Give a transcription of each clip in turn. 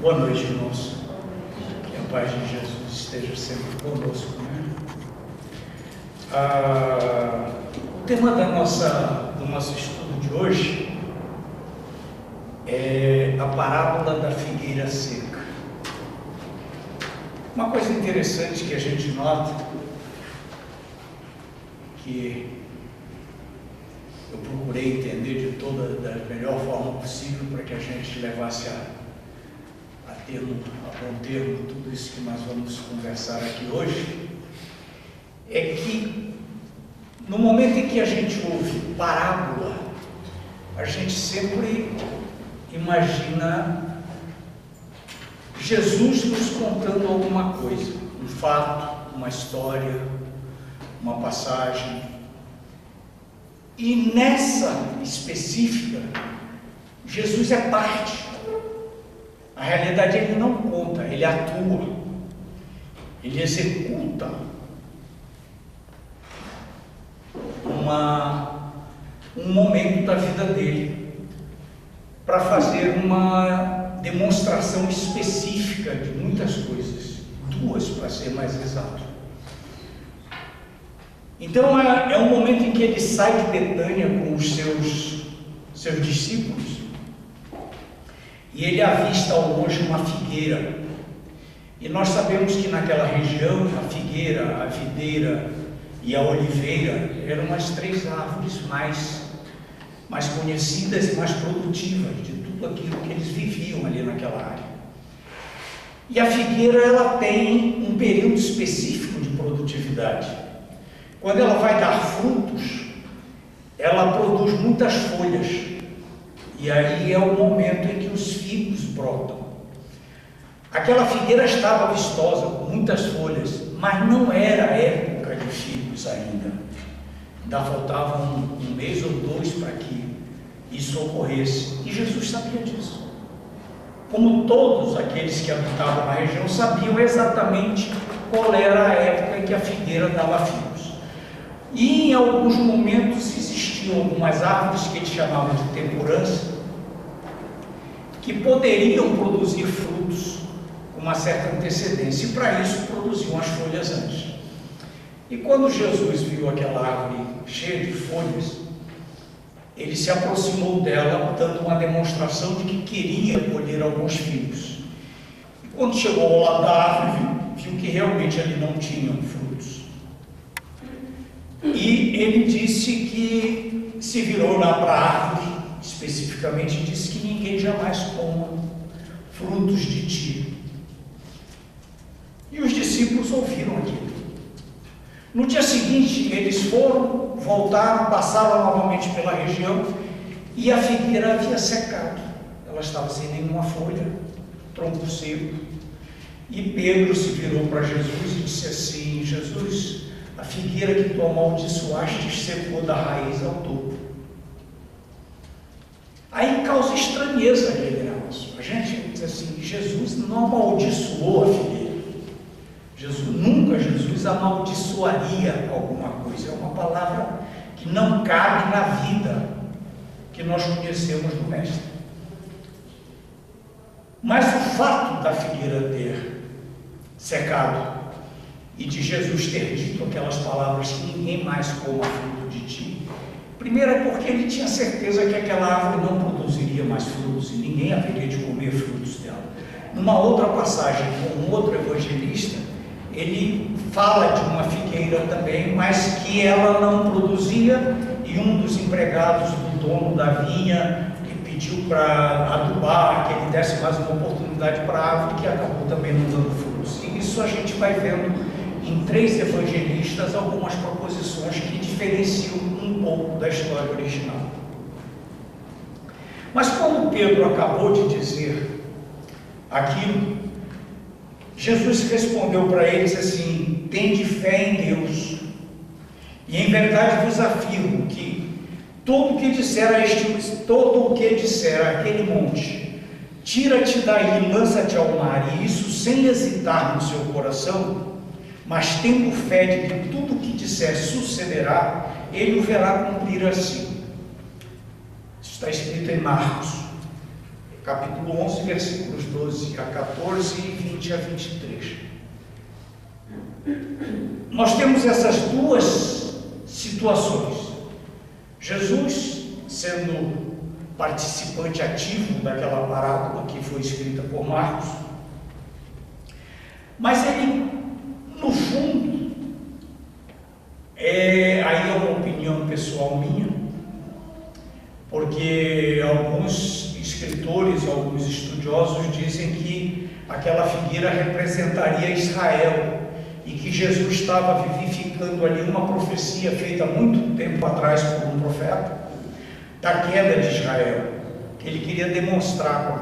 Boa noite, irmãos. Que a paz de Jesus esteja sempre conosco. O tema do nosso estudo de hoje é a parábola da figueira seca. Uma coisa interessante que a gente nota, que eu procurei entender da melhor forma possível para que a gente levasse a bom termo tudo isso que nós vamos conversar aqui hoje, é que no momento em que a gente ouve parábola, a gente sempre imagina Jesus nos contando alguma coisa, um fato, uma história, uma passagem. E nessa específica, Jesus é parte. A realidade ele não conta, ele atua, ele executa um momento da vida dele para fazer uma demonstração específica de muitas coisas, duas para ser mais exato. Então é um momento em que ele sai de Betânia com os seus discípulos e ele avista ao longe uma figueira. E nós sabemos que naquela região a figueira, a videira e a oliveira eram as três árvores mais conhecidas e mais produtivas de tudo aquilo que eles viviam ali naquela área. E a figueira ela tem um período específico de produtividade. Quando ela vai dar frutos, ela produz muitas folhas. E aí é o momento em que os figos brotam. Aquela figueira estava vistosa, com muitas folhas, mas não era a época de figos ainda. Ainda faltava um mês ou dois para que isso ocorresse. E Jesus sabia disso. Como todos aqueles que habitavam na região sabiam exatamente qual era a época em que a figueira dava figos. E em alguns momentos existiam algumas árvores que eles chamavam de temporância, que poderiam produzir frutos com uma certa antecedência, e para isso produziam as folhas antes. E quando Jesus viu aquela árvore cheia de folhas, ele se aproximou dela, dando uma demonstração de que queria colher alguns figos. E quando chegou ao lado da árvore, viu que realmente ali não tinham frutos. E ele disse que se virou lá para a árvore, especificamente disse que ninguém jamais coma frutos de ti. E os discípulos ouviram aquilo. No dia seguinte, eles voltaram, passaram novamente pela região e a figueira havia secado. Ela estava sem nenhuma folha, tronco seco. E Pedro se virou para Jesus e disse assim: Jesus, a figueira que tu amaldiçoaste secou da raiz ao topo. Aí causa estranheza aquele negócio. A gente diz assim: Jesus não amaldiçoou a figueira. Jesus amaldiçoaria alguma coisa. É uma palavra que não cabe na vida que nós conhecemos do Mestre. Mas o fato da figueira ter secado e de Jesus ter dito aquelas palavras que ninguém mais coma fruto de ti, primeiro é porque ele tinha certeza que aquela árvore não produziria mais frutos e ninguém haveria de comer frutos dela. Numa outra passagem, com um outro evangelista, ele fala de uma figueira também, mas que ela não produzia, e um dos empregados do dono da vinha que pediu para adubar, que ele desse mais uma oportunidade para a árvore, que acabou também não dando frutos. E isso a gente vai vendo em três evangelistas algumas proposições que diferenciam um pouco da história original. Mas quando Pedro acabou de dizer aquilo, Jesus respondeu para eles assim: tende fé em Deus, e em verdade vos afirmo que todo o que disser a aquele monte, tira-te daí e lança-te ao mar, e isso sem hesitar no seu coração, mas tendo fé de que tudo o que disser sucederá, ele o verá cumprir assim. Isso está escrito em Marcos. capítulo 11, versículos 12 a 14 e 20 a 23. Nós temos essas duas situações. Jesus sendo participante ativo daquela parábola que foi escrita por Marcos, mas ele, no fundo, aí é uma opinião pessoal minha, porque alguns escritores, alguns estudiosos dizem que aquela figueira representaria Israel e que Jesus estava vivificando ali uma profecia feita muito tempo atrás por um profeta da queda de Israel, que ele queria demonstrar com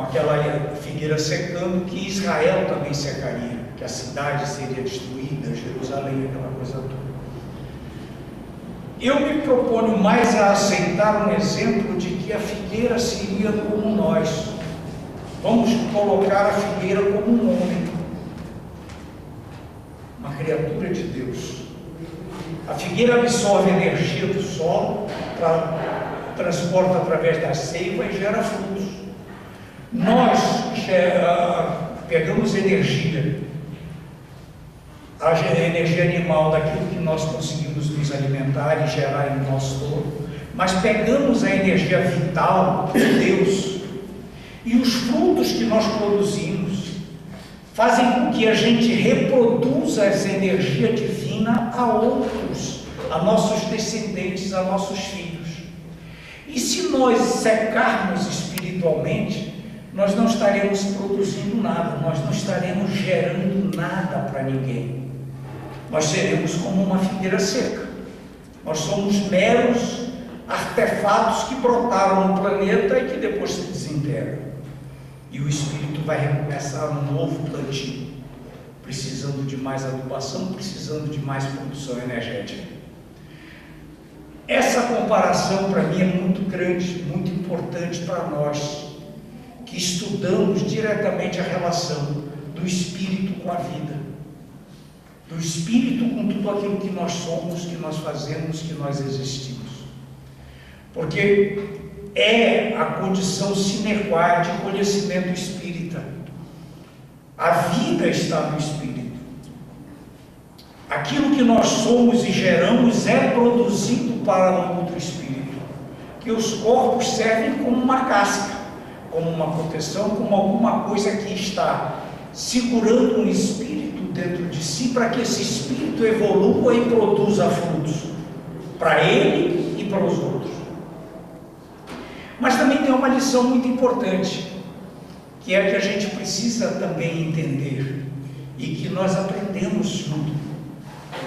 aquela figueira secando que Israel também secaria, que a cidade seria destruída, Jerusalém, aquela coisa toda. Eu me proponho mais a aceitar um exemplo de que a figueira seria como nós. Vamos colocar a figueira como um homem, uma criatura de Deus. A figueira absorve energia do solo, transporta através da seiva e gera frutos. Nós pegamos energia, a energia animal daquilo que nós conseguimos nos alimentar e gerar em nosso corpo, mas pegamos a energia vital de Deus e os frutos que nós produzimos fazem com que a gente reproduza essa energia divina a outros, a nossos descendentes, a nossos filhos. E se nós secarmos espiritualmente, nós não estaremos produzindo nada, nós não estaremos gerando nada para ninguém. Nós seremos como uma figueira seca. Nós somos meros artefatos que brotaram no planeta e que depois se desintegram. E o Espírito vai recomeçar um novo plantio, precisando de mais adubação, precisando de mais produção energética. Essa comparação para mim é muito grande, muito importante para nós, que estudamos diretamente a relação do Espírito com a vida, do Espírito com tudo aquilo que nós somos, que nós fazemos, que nós existimos. Porque é a condição sine qua de conhecimento espírita. A vida está no Espírito. Aquilo que nós somos e geramos é produzido para um outro Espírito, que os corpos servem como uma casca, como uma proteção, como alguma coisa que está segurando um espírito dentro de si, para que esse espírito evolua e produza frutos para ele e para os outros. Mas também tem uma lição muito importante, que é que a gente precisa também entender, e que nós aprendemos junto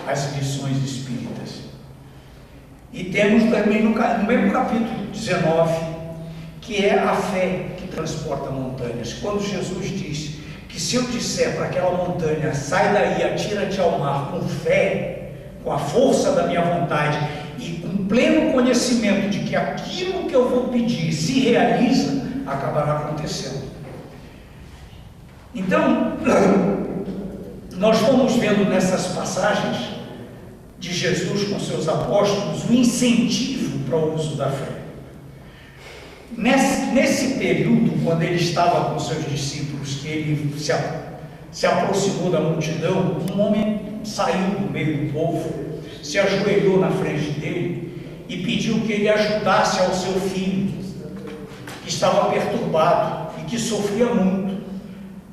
as lições espíritas. E temos também no mesmo capítulo 19, que é a fé que transporta montanhas. Quando Jesus diz que se eu disser para aquela montanha, sai daí, atira-te ao mar, com fé, com a força da minha vontade e com pleno conhecimento de que aquilo que eu vou pedir se realiza, acabará acontecendo. Então, nós vamos vendo nessas passagens de Jesus com seus apóstolos um incentivo para o uso da fé. Nesse período, quando ele estava com seus discípulos, que ele se aproximou da multidão, um homem saiu do meio do povo, se ajoelhou na frente dele e pediu que ele ajudasse ao seu filho, que estava perturbado e que sofria muito.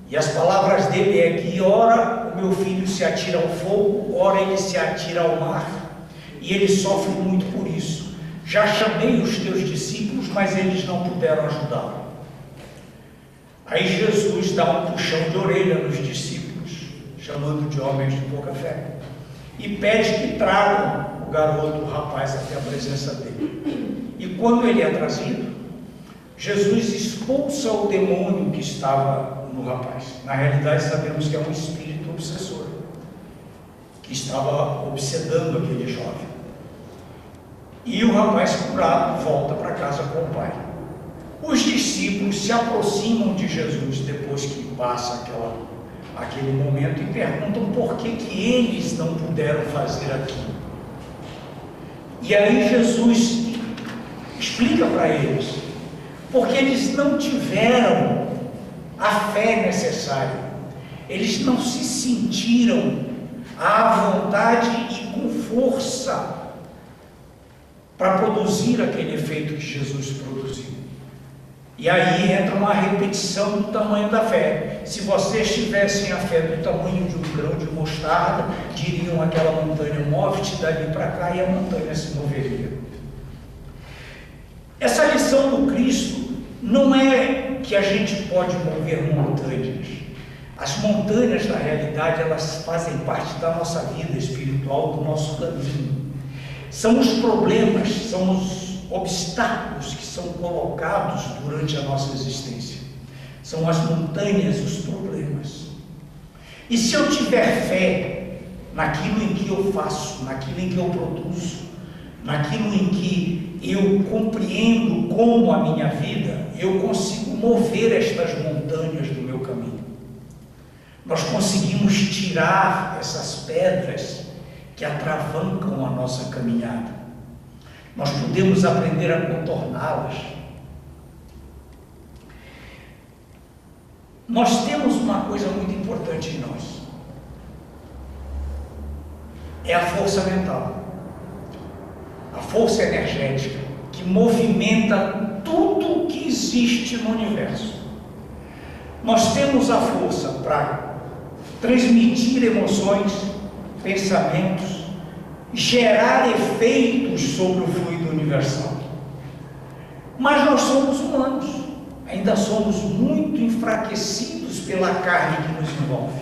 E as palavras dele é que ora o meu filho se atira ao fogo, ora ele se atira ao mar, e ele sofre muito por isso. Já chamei os teus discípulos, mas eles não puderam ajudá-lo. Aí Jesus dá um puxão de orelha nos discípulos, chamando de homens de pouca fé, e pede que tragam o garoto, o rapaz, até a presença dele. E quando ele é trazido, Jesus expulsa o demônio que estava no rapaz. Na realidade, sabemos que é um espírito obsessor, que estava obsedando aquele jovem. E o rapaz curado volta para casa com o pai. Os discípulos se aproximam de Jesus depois que passa aquele momento e perguntam por que eles não puderam fazer aquilo. E aí Jesus explica para eles: porque eles não tiveram a fé necessária, eles não se sentiram à vontade e com força para produzir aquele efeito que Jesus produziu. E aí entra uma repetição do tamanho da fé. Se vocês tivessem a fé do tamanho de um grão de mostarda, diriam aquela montanha, move-te dali para cá, e a montanha se moveria. Essa lição do Cristo não é que a gente pode mover montanhas. As montanhas, na realidade, elas fazem parte da nossa vida espiritual, do nosso caminho. São os problemas, são os obstáculos que são colocados durante a nossa existência. São as montanhas, os problemas. E se eu tiver fé naquilo em que eu faço, naquilo em que eu produzo, naquilo em que eu compreendo como a minha vida, eu consigo mover estas montanhas do meu caminho. Nós conseguimos tirar essas pedras que atravancam a nossa caminhada. Nós podemos aprender a contorná-las. Nós temos uma coisa muito importante em nós. É a força mental. A força energética que movimenta tudo o que existe no universo. Nós temos a força para transmitir emoções, pensamentos, gerar efeitos sobre o fluido universal. Mas nós somos humanos, ainda somos muito enfraquecidos pela carne que nos envolve.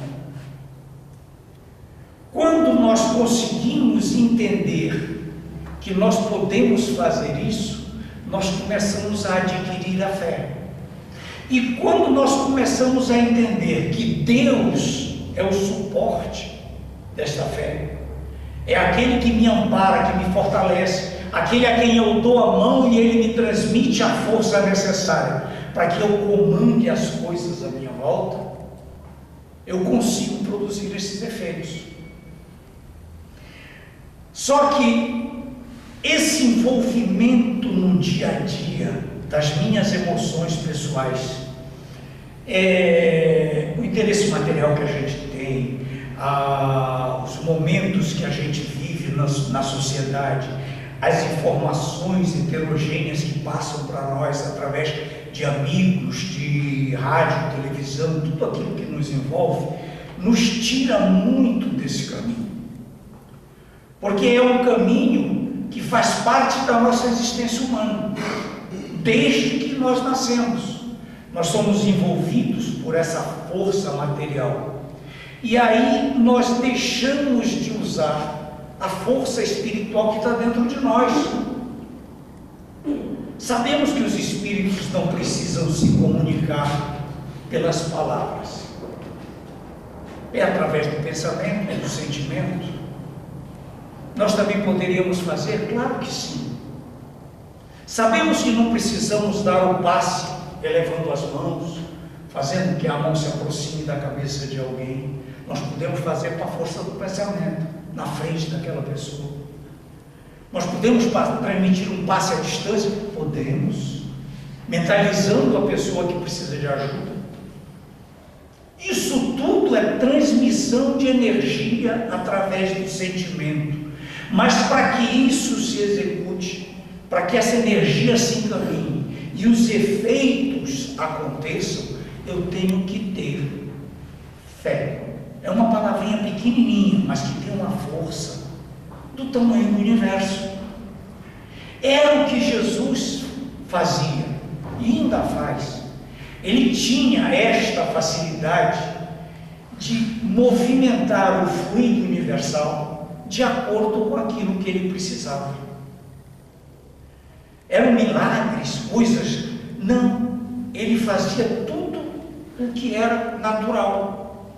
Quando nós conseguimos entender que nós podemos fazer isso, nós começamos a adquirir a fé. E quando nós começamos a entender que Deus é o suporte desta fé, é aquele que me ampara, que me fortalece, aquele a quem eu dou a mão e ele me transmite a força necessária para que eu comande as coisas à minha volta, eu consigo produzir esses efeitos. Só que esse envolvimento no dia a dia das minhas emoções pessoais, o interesse material que a gente tem, os momentos que a gente vive na sociedade, as informações heterogêneas que passam para nós através de amigos, de rádio, televisão, tudo aquilo que nos envolve, nos tira muito desse caminho. Porque é um caminho que faz parte da nossa existência humana. Desde que nós nascemos, nós somos envolvidos por essa força material. E aí nós deixamos de usar a força espiritual que está dentro de nós. Sabemos que os espíritos não precisam se comunicar pelas palavras. É através do pensamento, do sentimento. Nós também poderíamos fazer? Claro que sim. Sabemos que não precisamos dar o passe elevando as mãos, fazendo que a mão se aproxime da cabeça de alguém. Nós podemos fazer com a força do pensamento, na frente daquela pessoa. Nós podemos transmitir um passe à distância? Podemos, mentalizando a pessoa que precisa de ajuda. Isso tudo é transmissão de energia através do sentimento. Mas para que isso se execute, para que essa energia se encaminhe e os efeitos aconteçam, eu tenho que ter fé. É uma palavrinha pequenininha, mas que tem uma força do tamanho do universo. Era o que Jesus fazia e ainda faz. Ele tinha esta facilidade de movimentar o fluido universal de acordo com aquilo que ele precisava. Eram milagres, coisas? Não, ele fazia tudo o que era natural.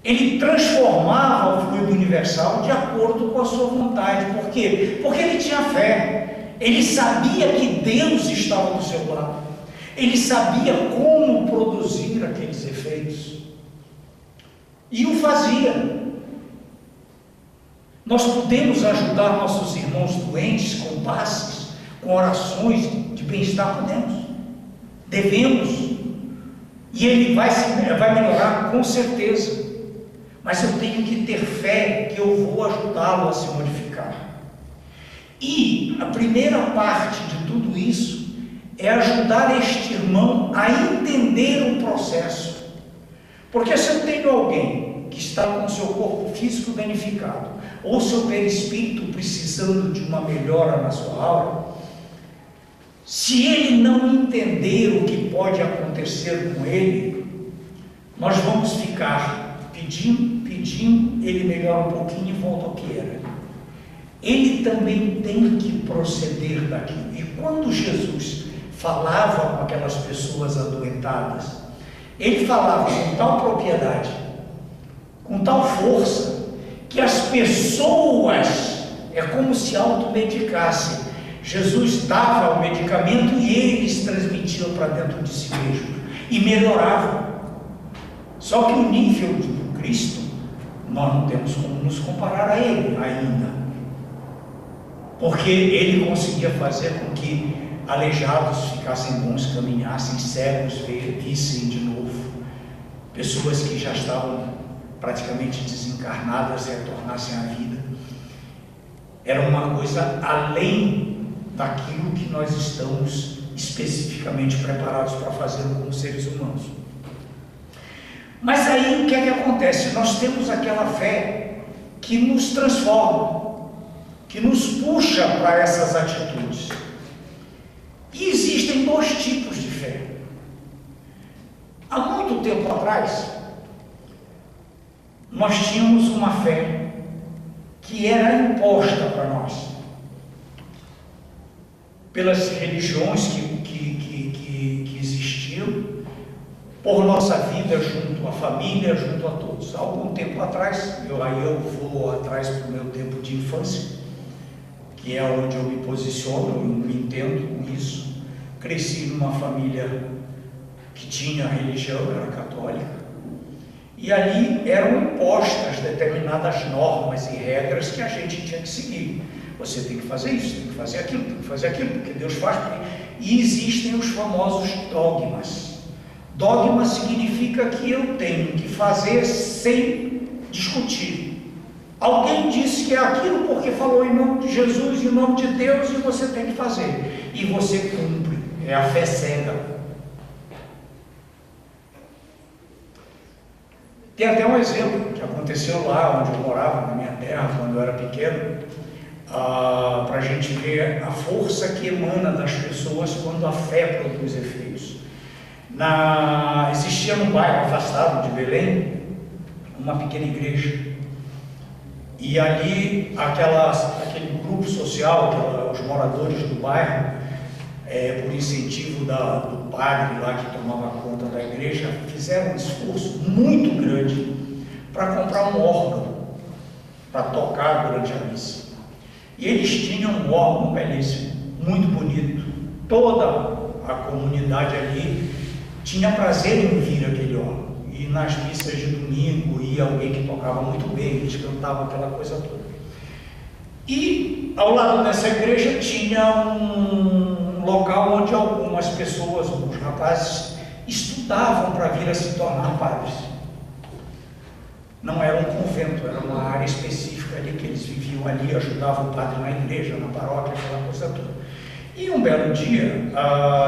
Ele transformava o fluido universal de acordo com a sua vontade. Por quê? Porque ele tinha fé. Ele sabia que Deus estava do seu lado. Ele sabia como produzir aqueles efeitos. E o fazia. Nós podemos ajudar nossos irmãos doentes com passes, com orações de bem-estar? Podemos. Devemos. E ele vai melhorar com certeza. Mas eu tenho que ter fé que eu vou ajudá-lo a se modificar. E a primeira parte de tudo isso é ajudar este irmão a entender o processo. Porque se eu tenho alguém que está com o seu corpo físico danificado, ou seu perispírito precisando de uma melhora na sua aura, se ele não entender o que pode acontecer com ele, nós vamos ficar pedindo, ele melhora um pouquinho e volta ao que era. Ele também tem que proceder daquilo. E quando Jesus falava com aquelas pessoas adoentadas, ele falava com tal propriedade, com tal força, que as pessoas é como se automedicassem. Jesus dava o medicamento e eles transmitiam para dentro de si mesmos e melhoravam. Só que o nível do Cristo, nós não temos como nos comparar a ele ainda, porque ele conseguia fazer com que aleijados ficassem bons, caminhassem, cegos vissem de novo, pessoas que já estavam praticamente desencarnadas retornassem à vida. Era uma coisa além daquilo que nós estamos especificamente preparados para fazer como seres humanos. Mas aí o que é que acontece? Nós temos aquela fé que nos transforma, que nos puxa para essas atitudes. E existem dois tipos de fé. Há muito tempo atrás, nós tínhamos uma fé que era imposta para nós pelas religiões que existiam, por nossa vida junto à família, junto a todos. Há algum tempo atrás, eu vou atrás para o meu tempo de infância, que é onde eu me posiciono, eu me entendo com isso. Cresci numa família que tinha religião, era católica, e ali eram impostas determinadas normas e regras que a gente tinha que seguir. Você tem que fazer isso, tem que fazer aquilo, porque Deus faz. E existem os famosos dogmas. Dogma significa que eu tenho que fazer sem discutir. Alguém disse que é aquilo porque falou em nome de Jesus, em nome de Deus, e você tem que fazer. E você cumpre. É a fé cega. Tem até um exemplo que aconteceu lá onde eu morava, na minha terra, quando eu era pequeno, para a gente ver a força que emana das pessoas quando a fé produz efeitos. Existia num bairro afastado de Belém uma pequena igreja, e ali aquele grupo social, os moradores do bairro, por incentivo do padre lá que tomava conta da igreja, fizeram um esforço muito grande para comprar um órgão para tocar durante a missa. E eles tinham um órgão belíssimo, muito bonito. Toda a comunidade ali tinha prazer em ouvir aquele órgão. E nas missas de domingo ia alguém que tocava muito bem, eles cantavam aquela coisa toda. E ao lado dessa igreja tinha um local onde algumas pessoas, alguns rapazes, estudavam para vir a se tornar padres. Não era um convento, era uma área específica ali que eles viviam ali, ajudavam o padre na igreja, na paróquia, aquela coisa toda. E um belo dia,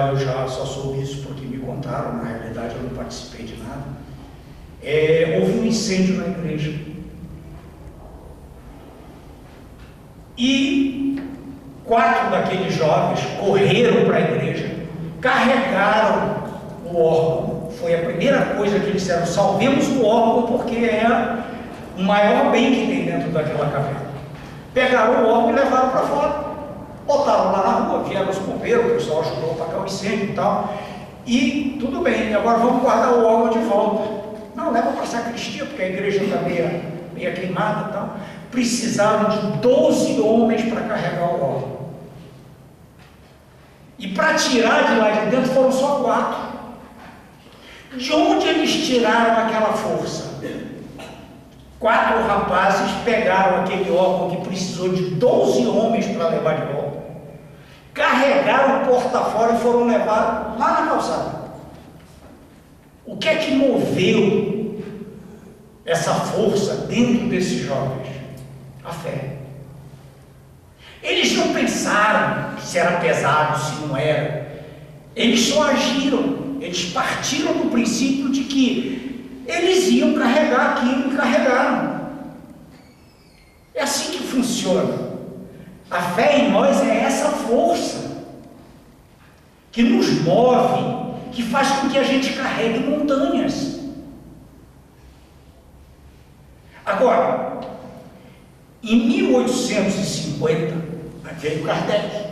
eu já só soube isso porque me contaram, na realidade eu não participei de nada, houve um incêndio na igreja. E 4 daqueles jovens correram para a igreja, carregaram o órgão. Foi a primeira coisa que eles disseram: salvemos o órgão, porque é o maior bem que tem dentro daquela caverna. Pegaram o órgão e levaram para fora, botaram lá na rua, vieram os bombeiros, o pessoal ajudou a apagar o incêndio e tal, e tudo bem, agora vamos guardar o órgão de volta. Não, leva para a sacristia, porque a igreja está meio queimada e tal. Precisaram de 12 homens para carregar o órgão. E para tirar de lá de dentro foram só 4. De onde eles tiraram aquela força? 4 rapazes pegaram aquele órgão que precisou de 12 homens para levar de volta carregaram o porta-fora e foram levar lá na calçada. O que é que moveu essa força dentro desses jovens? A fé. Eles não pensaram se era pesado, se não era. Eles só agiram. Eles partiram do princípio de que eles iam carregar aquilo e carregaram. É assim que funciona. A fé em nós é essa força que nos move, que faz com que a gente carregue montanhas. Agora, em 1850, veio Kardec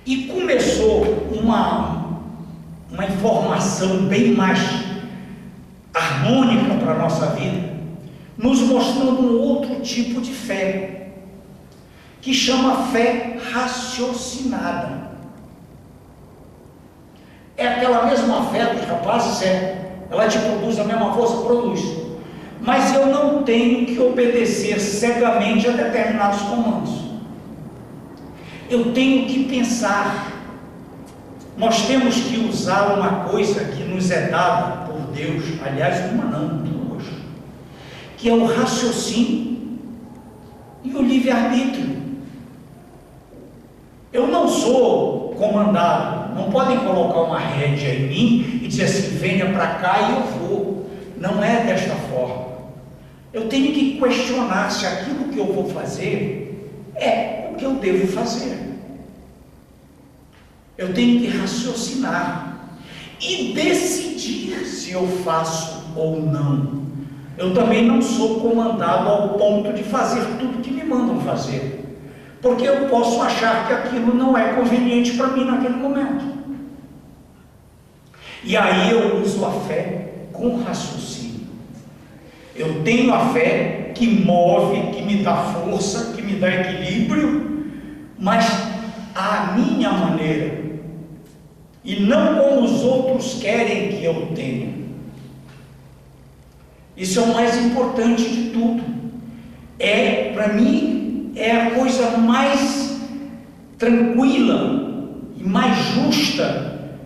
e começou uma informação bem mais harmônica para a nossa vida, nos mostrando um outro tipo de fé, que chama fé raciocinada. É aquela mesma fé dos rapazes, ela te produz a mesma força, produz. Mas eu não tenho que obedecer cegamente a determinados comandos. Eu tenho que pensar. Nós temos que usar uma coisa que nos é dada por Deus, aliás, uma não, duas, que é o raciocínio e o livre-arbítrio. Eu não sou comandado, não podem colocar uma rédea em mim e dizer assim, venha para cá e eu vou. Não é desta forma. Eu tenho que questionar se aquilo que eu vou fazer é o que eu devo fazer. Eu tenho que raciocinar e decidir se eu faço ou não. Eu também não sou comandado ao ponto de fazer tudo que me mandam fazer, porque eu posso achar que aquilo não é conveniente para mim naquele momento. E aí eu uso a fé com raciocínio. Eu tenho a fé que move, que me dá força, que me dá equilíbrio, mas à minha maneira, e não como os outros querem que eu tenha. Isso é o mais importante de tudo. Para mim, é a coisa mais tranquila e mais justa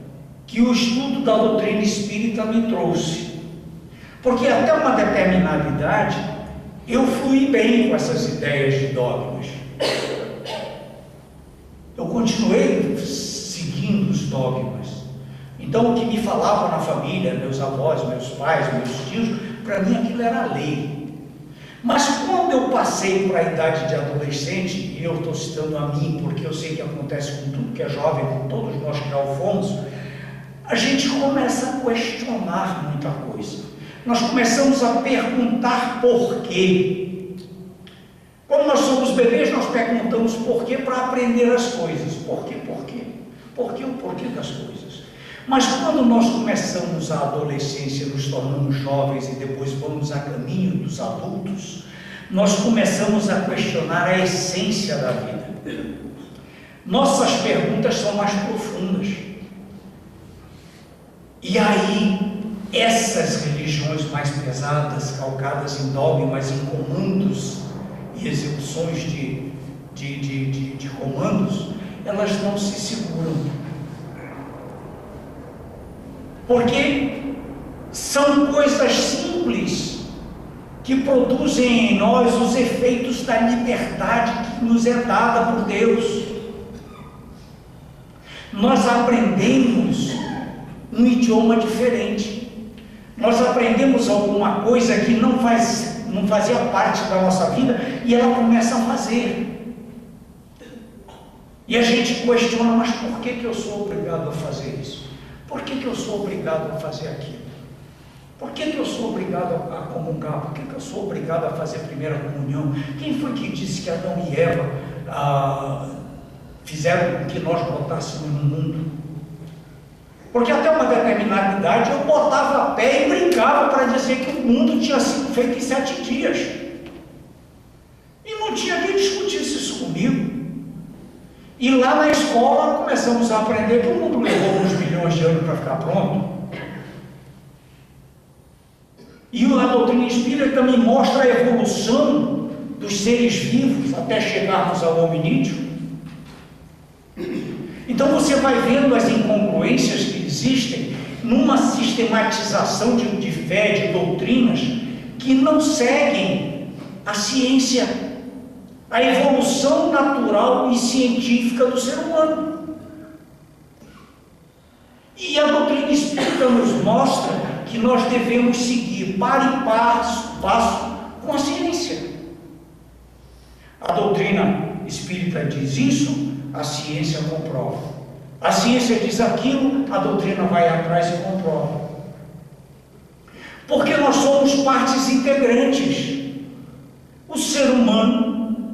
que o estudo da doutrina espírita me trouxe. Porque até uma determinada idade, eu fluí bem com essas ideias de dogmas. Eu continuei seguindo os dogmas. Então, o que me falavam na família, meus avós, meus pais, meus tios, para mim aquilo era lei. Mas quando eu passei para a idade de adolescente, e eu estou citando a mim, porque eu sei que acontece com tudo que é jovem, com todos nós que já o fomos, a gente começa a questionar muita coisa. Nós começamos a perguntar por quê. Quando nós somos bebês, nós perguntamos por quê para aprender as coisas. Por quê? Por quê? Por quê o porquê das coisas? Mas quando nós começamos a adolescência, nos tornamos jovens e depois vamos a caminho dos adultos, nós começamos a questionar a essência da vida. Nossas perguntas são mais profundas. E aí, essas religiões mais pesadas, calcadas em dogmas, em comandos e execuções de comandos, elas não se seguram. Porque são coisas simples que produzem em nós os efeitos da liberdade que nos é dada por Deus. Nós aprendemos um idioma diferente. Nós aprendemos alguma coisa que não fazia parte da nossa vida e ela começa a fazer. E a gente questiona, mas por que eu sou obrigado a fazer isso? Por que eu sou obrigado a fazer aquilo? Por que eu sou obrigado a comungar? Por que eu sou obrigado a fazer a primeira comunhão? Quem foi que disse que Adão e Eva fizeram com que nós botássemos no mundo? Porque até uma determinada idade eu botava a pé e brincava para dizer que o mundo tinha sido feito em 7 dias. E não tinha quem discutisse isso comigo. E lá na escola começamos a aprender que o mundo levou uns milhões de anos para ficar pronto. E a doutrina espírita também mostra a evolução dos seres vivos até chegarmos ao hominídeo. Então você vai vendo as incongruências que existem numa sistematização de fé, de doutrinas, que não seguem a ciência, a evolução natural e científica do ser humano. E a doutrina espírita nos mostra que nós devemos seguir par e passo com a ciência. A doutrina espírita diz isso, a ciência comprova. A ciência diz aquilo, a doutrina vai atrás e comprova. Porque nós somos partes integrantes. O ser humano,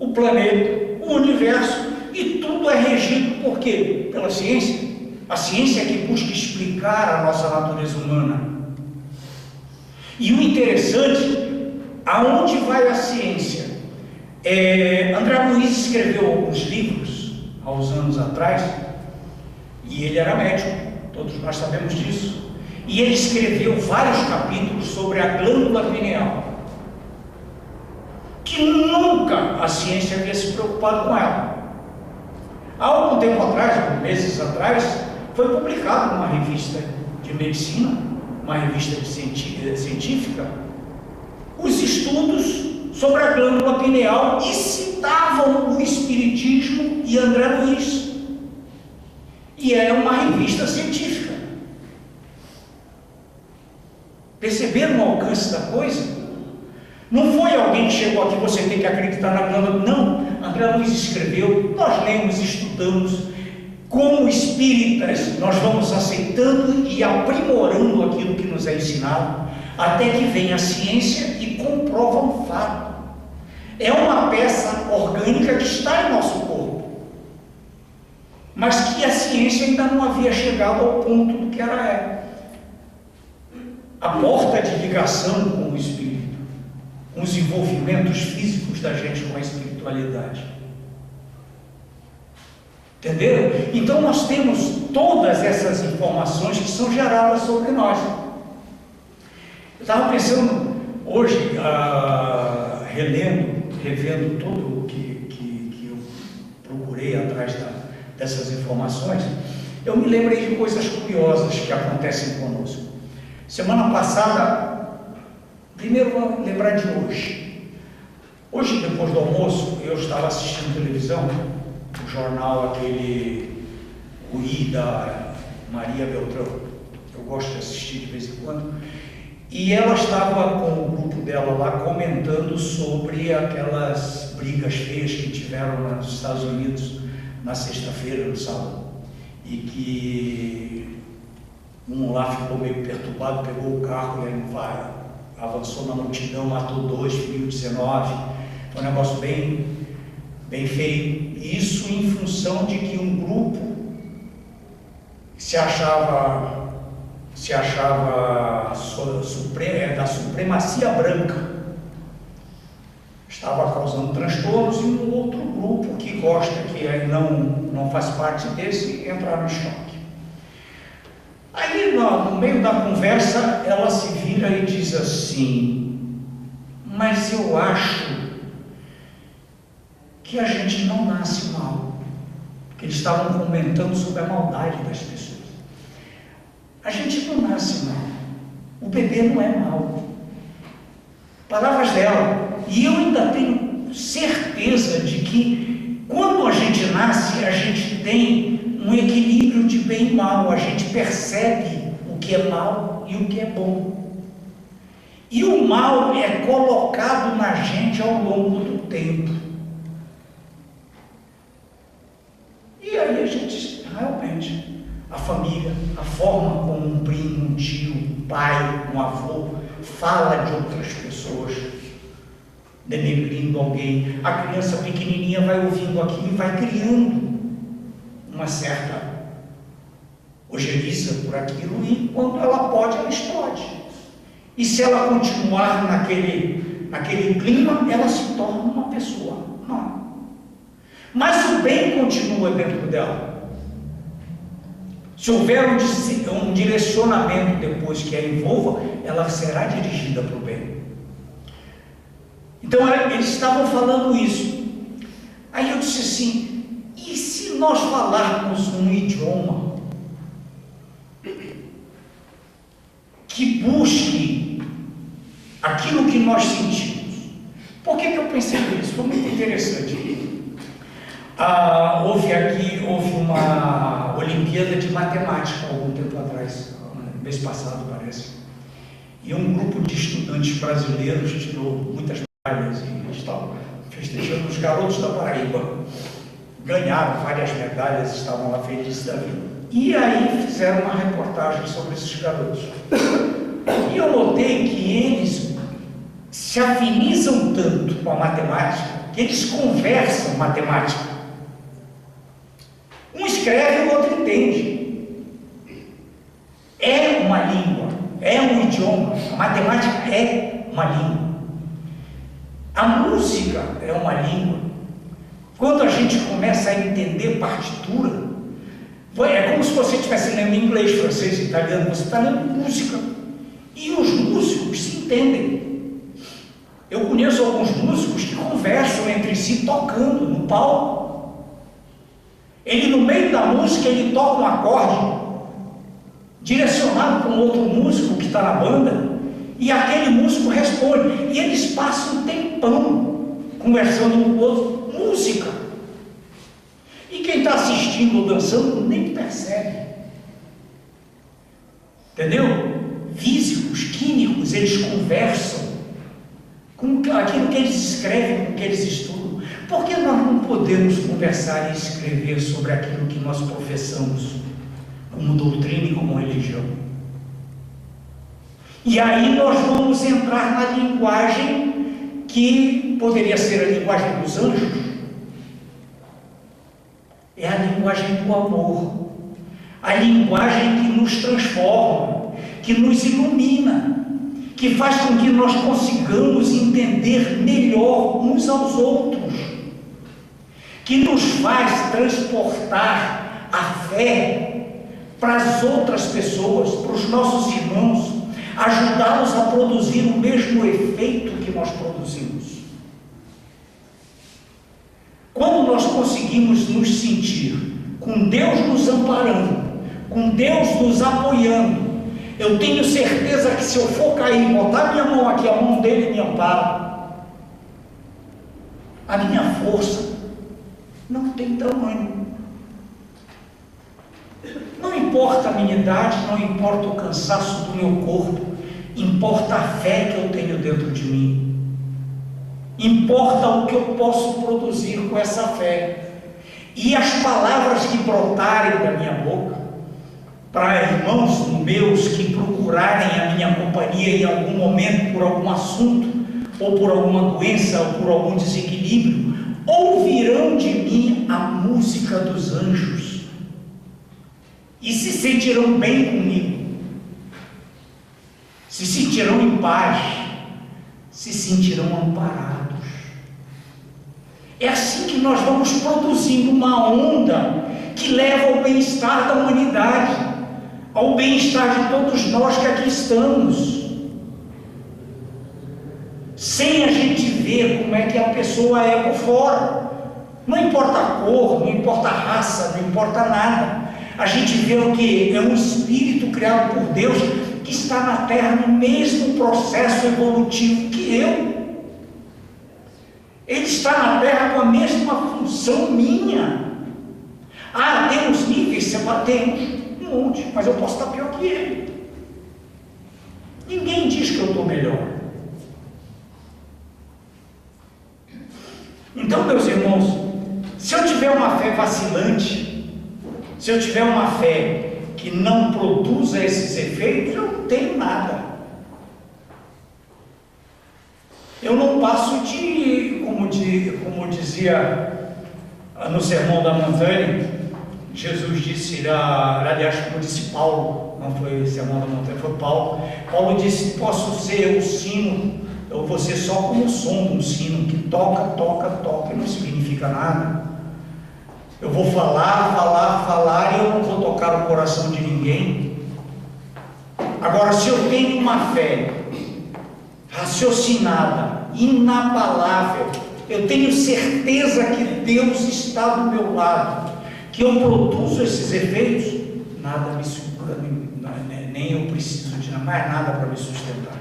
o planeta, o universo, e tudo é regido por quê? Pela ciência. A ciência é que busca explicar a nossa natureza humana. E o interessante, aonde vai a ciência? André Luiz escreveu alguns livros, há uns anos atrás, e ele era médico, todos nós sabemos disso. E ele escreveu vários capítulos sobre a glândula pineal, que nunca a ciência havia se preocupado com ela. Há algum tempo atrás, meses atrás, foi publicado numa revista de medicina, uma revista científica, os estudos sobre a glândula pineal e citavam o Espiritismo e André Luiz. E é uma revista científica. Perceberam o alcance da coisa? Não foi alguém que chegou aqui, você tem que acreditar na glândula. Não, André Luiz escreveu, nós lemos, estudamos. Como espíritas, nós vamos aceitando e aprimorando aquilo que nos é ensinado, até que vem a ciência e comprova um fato. É uma peça orgânica que está em nosso corpo, mas que a ciência ainda não havia chegado ao ponto do que ela é. A porta de ligação com o espírito, com os envolvimentos físicos da gente com a espiritualidade. Entenderam? Então nós temos todas essas informações que são geradas sobre nós. Eu estava pensando hoje, revendo tudo o que eu procurei atrás dessas informações, eu me lembrei de coisas curiosas que acontecem conosco. Semana passada, primeiro vamos lembrar de hoje. Hoje, depois do almoço, eu estava assistindo televisão, o jornal aquele, o I da Maria Beltrão, eu gosto de assistir de vez em quando, e ela estava com o grupo dela lá comentando sobre aquelas brigas feias que tiveram nos Estados Unidos na sexta-feira, no sábado, e que um lá ficou meio perturbado, pegou o carro e aí avançou na multidão, matou 2, feriu 19, foi um negócio bem feio. Isso em função de que um grupo se achava da supremacia branca estava causando transtornos, e um outro grupo que gosta, que não faz parte desse, entraram em choque. Aí no meio da conversa ela se vira e diz assim: mas eu acho que a gente não nasce mal, porque eles estavam comentando sobre a maldade das pessoas. A gente não nasce mal, o bebê não é mal. Palavras dela. E eu ainda tenho certeza de que quando a gente nasce, a gente tem um equilíbrio de bem e mal, a gente percebe o que é mal e o que é bom. E o mal é colocado na gente ao longo do tempo. E aí a gente, realmente, a família, a forma como um primo, um tio, um pai, um avô fala de outras pessoas, denegrindo alguém, a criança pequenininha vai ouvindo aquilo e vai criando uma certa ojeriza por aquilo, e quando ela pode, ela explode. E se ela continuar naquele clima, ela se torna uma pessoa má. Mas o bem continua dentro dela. Se houver um direcionamento depois que a envolva, ela será dirigida para o bem. Então eles estavam falando isso. Aí eu disse assim: e se se nós falarmos um idioma que busque aquilo que nós sentimos? Por que eu pensei nisso? Foi muito interessante. Houve uma Olimpíada de Matemática algum tempo atrás, mês passado parece, e um grupo de estudantes brasileiros tirou muitas medalhas e estavam festejando. Os garotos da Paraíba ganharam várias medalhas, estavam lá felizes da vida. E aí fizeram uma reportagem sobre esses garotos. E eu notei que eles se afinizam tanto com a matemática, que eles conversam matemática. Um escreve e o outro entende. É uma língua, é um idioma. A matemática é uma língua. A música é uma língua. Quando a gente começa a entender partitura, é como se você estivesse lendo inglês, francês, italiano, você está lendo música. E os músicos se entendem. Eu conheço alguns músicos que conversam entre si tocando no palco. Ele, no meio da música, ele toca um acorde direcionado para um outro músico que está na banda, e aquele músico responde, e eles passam um tempão conversando um com o outro. Música. E quem está assistindo ou dançando nem percebe. Entendeu? Físicos, químicos, eles conversam com aquilo que eles escrevem, com o que eles estudam. Por que nós não podemos conversar e escrever sobre aquilo que nós professamos como doutrina e como religião? E aí nós vamos entrar na linguagem que poderia ser a linguagem dos anjos. É a linguagem do amor, a linguagem que nos transforma, que nos ilumina, que faz com que nós consigamos entender melhor uns aos outros, que nos faz transportar a fé para as outras pessoas, para os nossos irmãos, ajudá-los a produzir o mesmo efeito que nós produzimos. Quando nós conseguimos nos sentir com Deus nos amparando, com Deus nos apoiando, eu tenho certeza que se eu for cair, botar minha mão aqui, a mão dele me ampara. A minha força não tem tamanho. Não importa a minha idade, não importa o cansaço do meu corpo, importa a fé que eu tenho dentro de mim. Importa o que eu posso produzir com essa fé. E as palavras que brotarem da minha boca, para irmãos meus que procurarem a minha companhia em algum momento por algum assunto, ou por alguma doença, ou por algum desequilíbrio, ouvirão de mim a música dos anjos e se sentirão bem comigo, se sentirão em paz, se sentirão amparados. É assim que nós vamos produzindo uma onda que leva ao bem-estar da humanidade, ao bem-estar de todos nós que aqui estamos, sem a gente ver como é que a pessoa é por fora. Não importa a cor, não importa a raça, não importa nada. A gente vê o que? É um espírito criado por Deus que está na Terra no mesmo processo evolutivo que eu. Ele está na Terra com a mesma função minha. Ah, temos níveis, temos um monte, mas eu posso estar pior que ele. Ninguém diz que eu estou melhor. Então, meus irmãos, se eu tiver uma fé vacilante, se eu tiver uma fé que não produza esses efeitos, eu não tenho nada. Eu não passo como dizia no Sermão da Montanha, Jesus disse, aliás, como disse Paulo, não foi o Sermão da Montanha, foi Paulo. Paulo disse: posso ser o sino, eu vou ser só como o som de um sino que toca, toca, toca e não significa nada. Eu vou falar e eu não vou tocar o coração de ninguém. Agora, se eu tenho uma fé raciocinada, inabalável, eu tenho certeza que Deus está do meu lado, que eu produzo esses efeitos, nada me segura, nem eu preciso de mais nada para me sustentar.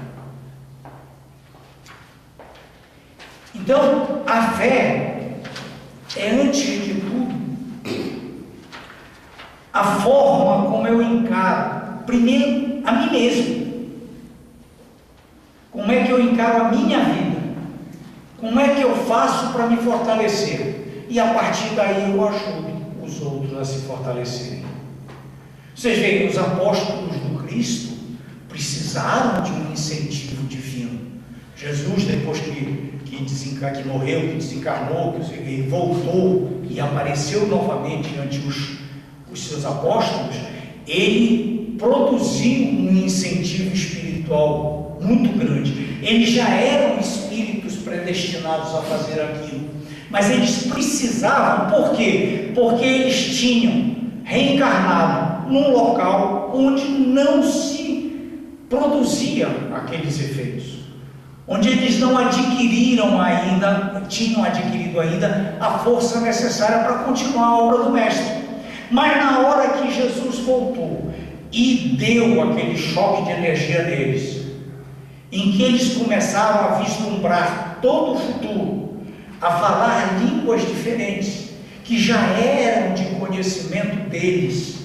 Então, a fé é, antes de tudo, a forma como eu encaro, primeiro, a mim mesmo. Como é que eu encaro a minha vida? Como é que eu faço para me fortalecer? E a partir daí eu ajudo os outros a se fortalecerem. Vocês veem, os apóstolos do Cristo precisaram de um incentivo divino. Jesus, depois que morreu, que desencarnou, que voltou e apareceu novamente ante os seus apóstolos, ele produziu um incentivo espiritual muito grande. Eles já eram espíritos predestinados a fazer aquilo, mas eles precisavam, por quê? Porque eles tinham reencarnado num local onde não se produziam aqueles efeitos, onde eles não adquiriram ainda, tinham adquirido ainda a força necessária para continuar a obra do Mestre. Mas na hora que Jesus voltou e deu aquele choque de energia neles, em que eles começaram a vislumbrar todo o futuro, a falar línguas diferentes, que já eram de conhecimento deles,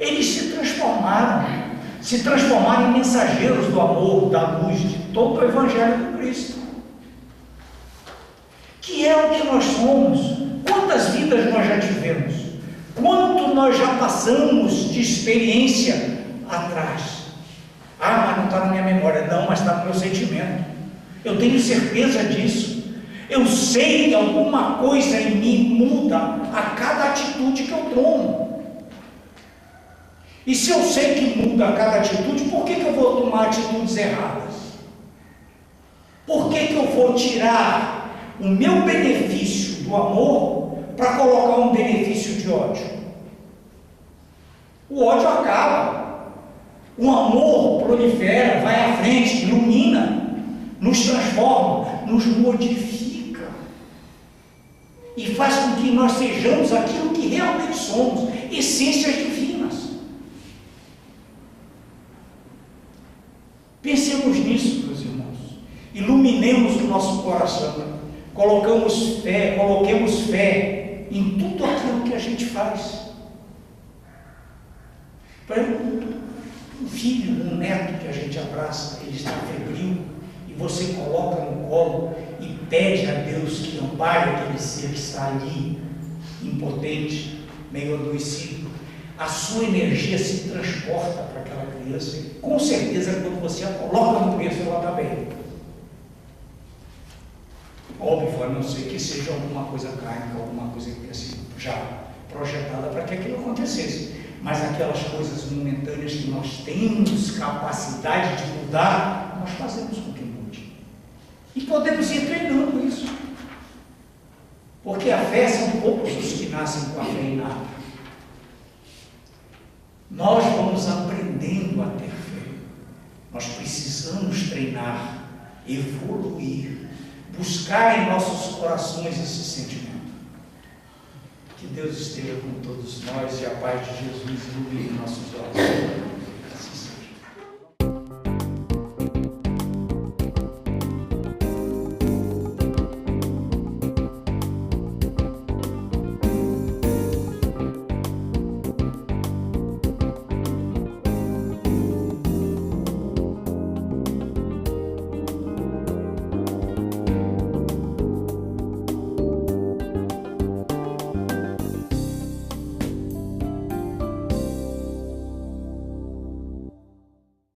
eles se transformaram em mensageiros do amor, da luz, de todo o Evangelho do Cristo, que é o que nós somos. Quantas vidas nós já tivemos? Quanto nós já passamos de experiência atrás? Ah, mas não está na minha memória. Não, mas está no meu sentimento. Eu tenho certeza disso. Eu sei que alguma coisa em mim muda a cada atitude que eu tomo. E se eu sei que muda a cada atitude, por que eu vou tomar atitudes erradas? Por que eu vou tirar o meu benefício do amor para colocar um benefício de ódio? O ódio acaba, o amor prolifera, vai à frente, ilumina, nos transforma, nos modifica e faz com que nós sejamos aquilo que realmente somos, essências divinas. Pensemos nisso, meus irmãos. Iluminemos o nosso coração, coloquemos fé em tudo aquilo que a gente faz. Por exemplo, um filho, um neto que a gente abraça, ele está febril, e você coloca no colo e pede a Deus que ampare aquele ser que está ali, impotente, meio adoecido. A sua energia se transporta para aquela criança, e com certeza quando você a coloca no berço, ela está bem. Óbvio, a não ser que seja alguma coisa kármica, alguma coisa que assim, já projetada para que aquilo acontecesse. Mas aquelas coisas momentâneas que nós temos capacidade de mudar, nós fazemos com que mude. E podemos ir treinando isso. Porque a fé são poucos os que nascem com a fé inata. Nós vamos aprendendo a ter fé. Nós precisamos treinar, evoluir, buscar em nossos corações esse sentimento. Que Deus esteja com todos nós e a paz de Jesus ilumine nossos olhos.